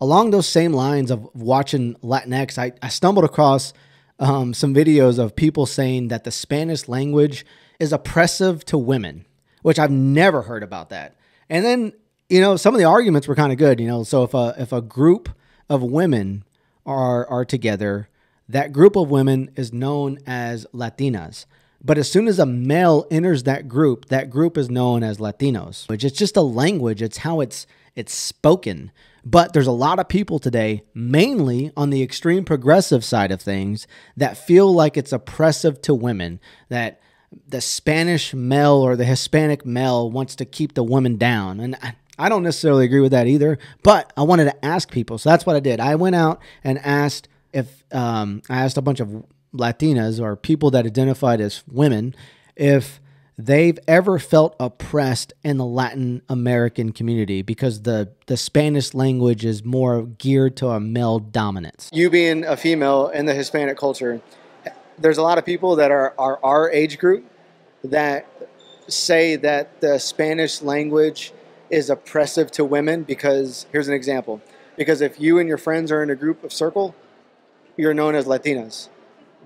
along those same lines of watching Latinx, I stumbled across some videos of people saying that the Spanish language is oppressive to women, which I've never heard about that. And then, some of the arguments were kind of good, so if a group of women are together, that group of women is known as Latinas. But as soon as a male enters that group is known as Latinos. Which it's just a language. It's how it's spoken. But there's a lot of people today, mainly on the extreme progressive side of things, that feel like it's oppressive to women, that the Spanish male or the Hispanic male wants to keep the women down. And I don't necessarily agree with that either, but I wanted to ask people. So that's what I did. I went out and asked I asked a bunch of Latinas or people that identified as women if they've ever felt oppressed in the Latin American community because the Spanish language is more geared to a male dominance. You being a female in the Hispanic culture, there's a lot of people that are our age group that say that the Spanish language is oppressive to women because, here's an example, because if you and your friends are in a group of circle, you're known as Latinas.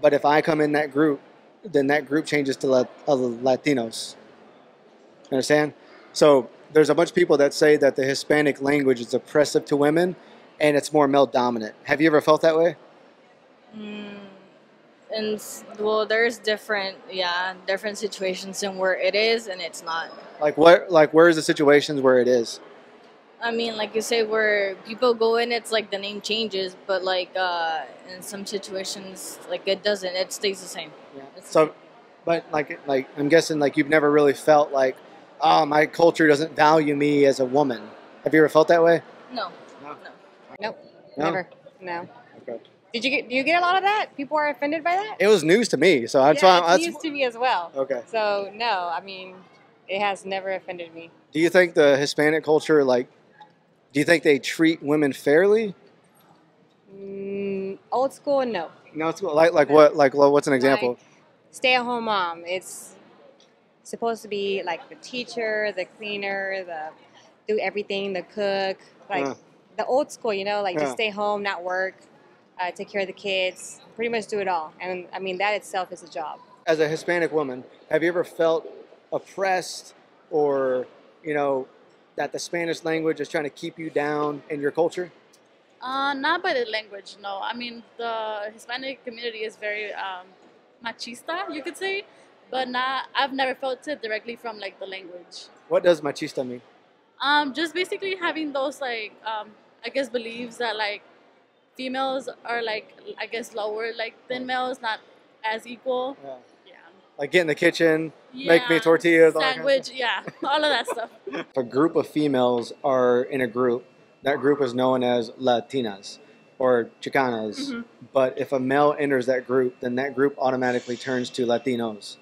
But if I come in that group, then that group changes to Latinos. Understand? So there's a bunch of people that say that the Hispanic language is oppressive to women and it's more male dominant. Have you ever felt that way? And well, there's different situations in where it is and it's not. Like what? Like where's the situations where it is? I mean, like you say, where people go in, it's like the name changes, but like in some situations, like it doesn't. It stays the same. Yeah. So, but like I'm guessing like you've never really felt like, oh, my culture doesn't value me as a woman. Have you ever felt that way? No. Nope. No? Never. No. Okay. Do you get a lot of that? People are offended by that? It was news to me, so that's why It's news to me as well. Okay. So no, I mean, it has never offended me. Do you think the Hispanic culture, do you think they treat women fairly? Old school, no. No, it's like what? Like what's an example? Like, stay-at-home mom. It's supposed to be like the teacher, the cleaner, do everything, the cook, like the old school, just stay home, not work, take care of the kids, pretty much do it all. And I mean, that itself is a job. As a Hispanic woman, have you ever felt oppressed or, that the Spanish language is trying to keep you down in your culture? Not by the language, no. I mean, the Hispanic community is very machista, you could say, but I've never felt it directly from like the language. What does machista mean? Just basically having those I guess beliefs that like females are like, I guess lower than males, not as equal. Yeah. Like get in the kitchen, make me tortillas, sandwich, all of that stuff. If a group of females are in a group, that group is known as Latinas or Chicanas. Mm-hmm. But if a male enters that group, then that group automatically turns to Latinos.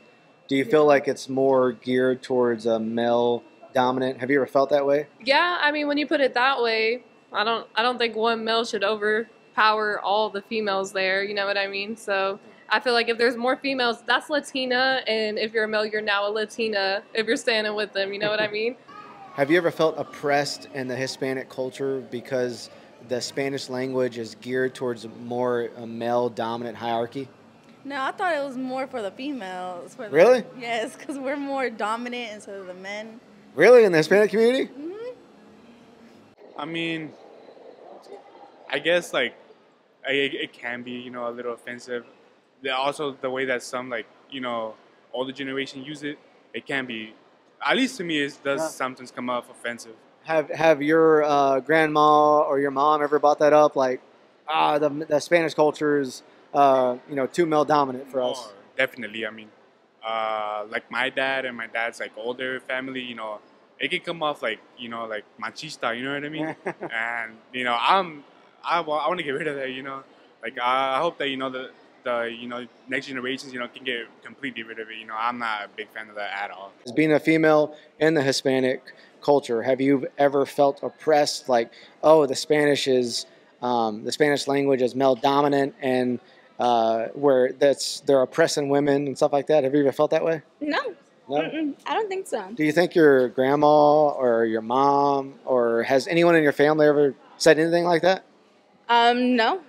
Do you feel like it's more geared towards a male dominant? Have you ever felt that way? Yeah, I mean, when you put it that way, I don't think one male should overpower all the females there. You know what I mean? So I feel like if there's more females, that's Latina, and if you're a male, you're now a Latina if you're standing with them. You know what I mean? Have you ever felt oppressed in the Hispanic culture because the Spanish language is geared towards more a male-dominant hierarchy? No, I thought it was more for the females. Really? Yes, because we're more dominant instead of the men. Really? In the Hispanic community? Mm-hmm. I mean, I guess, it can be, a little offensive. Also, the way that some, older generation use it, it can be, at least to me, it does sometimes come off offensive. Have your grandma or your mom ever brought that up? Like, the Spanish culture is, too male dominant for us. Definitely. I mean, like my dad and my dad's older family, it can come off like machista. You know what I mean? And I want to get rid of that. I hope that the next generations can get completely rid of it. I'm not a big fan of that at all. As being a female in the Hispanic culture, have you ever felt oppressed? Like, oh, the Spanish language is male dominant, and where they're oppressing women and stuff like that. Have you ever felt that way? No. No? I don't think so. Do you think your grandma or your mom or has anyone in your family ever said anything like that? No.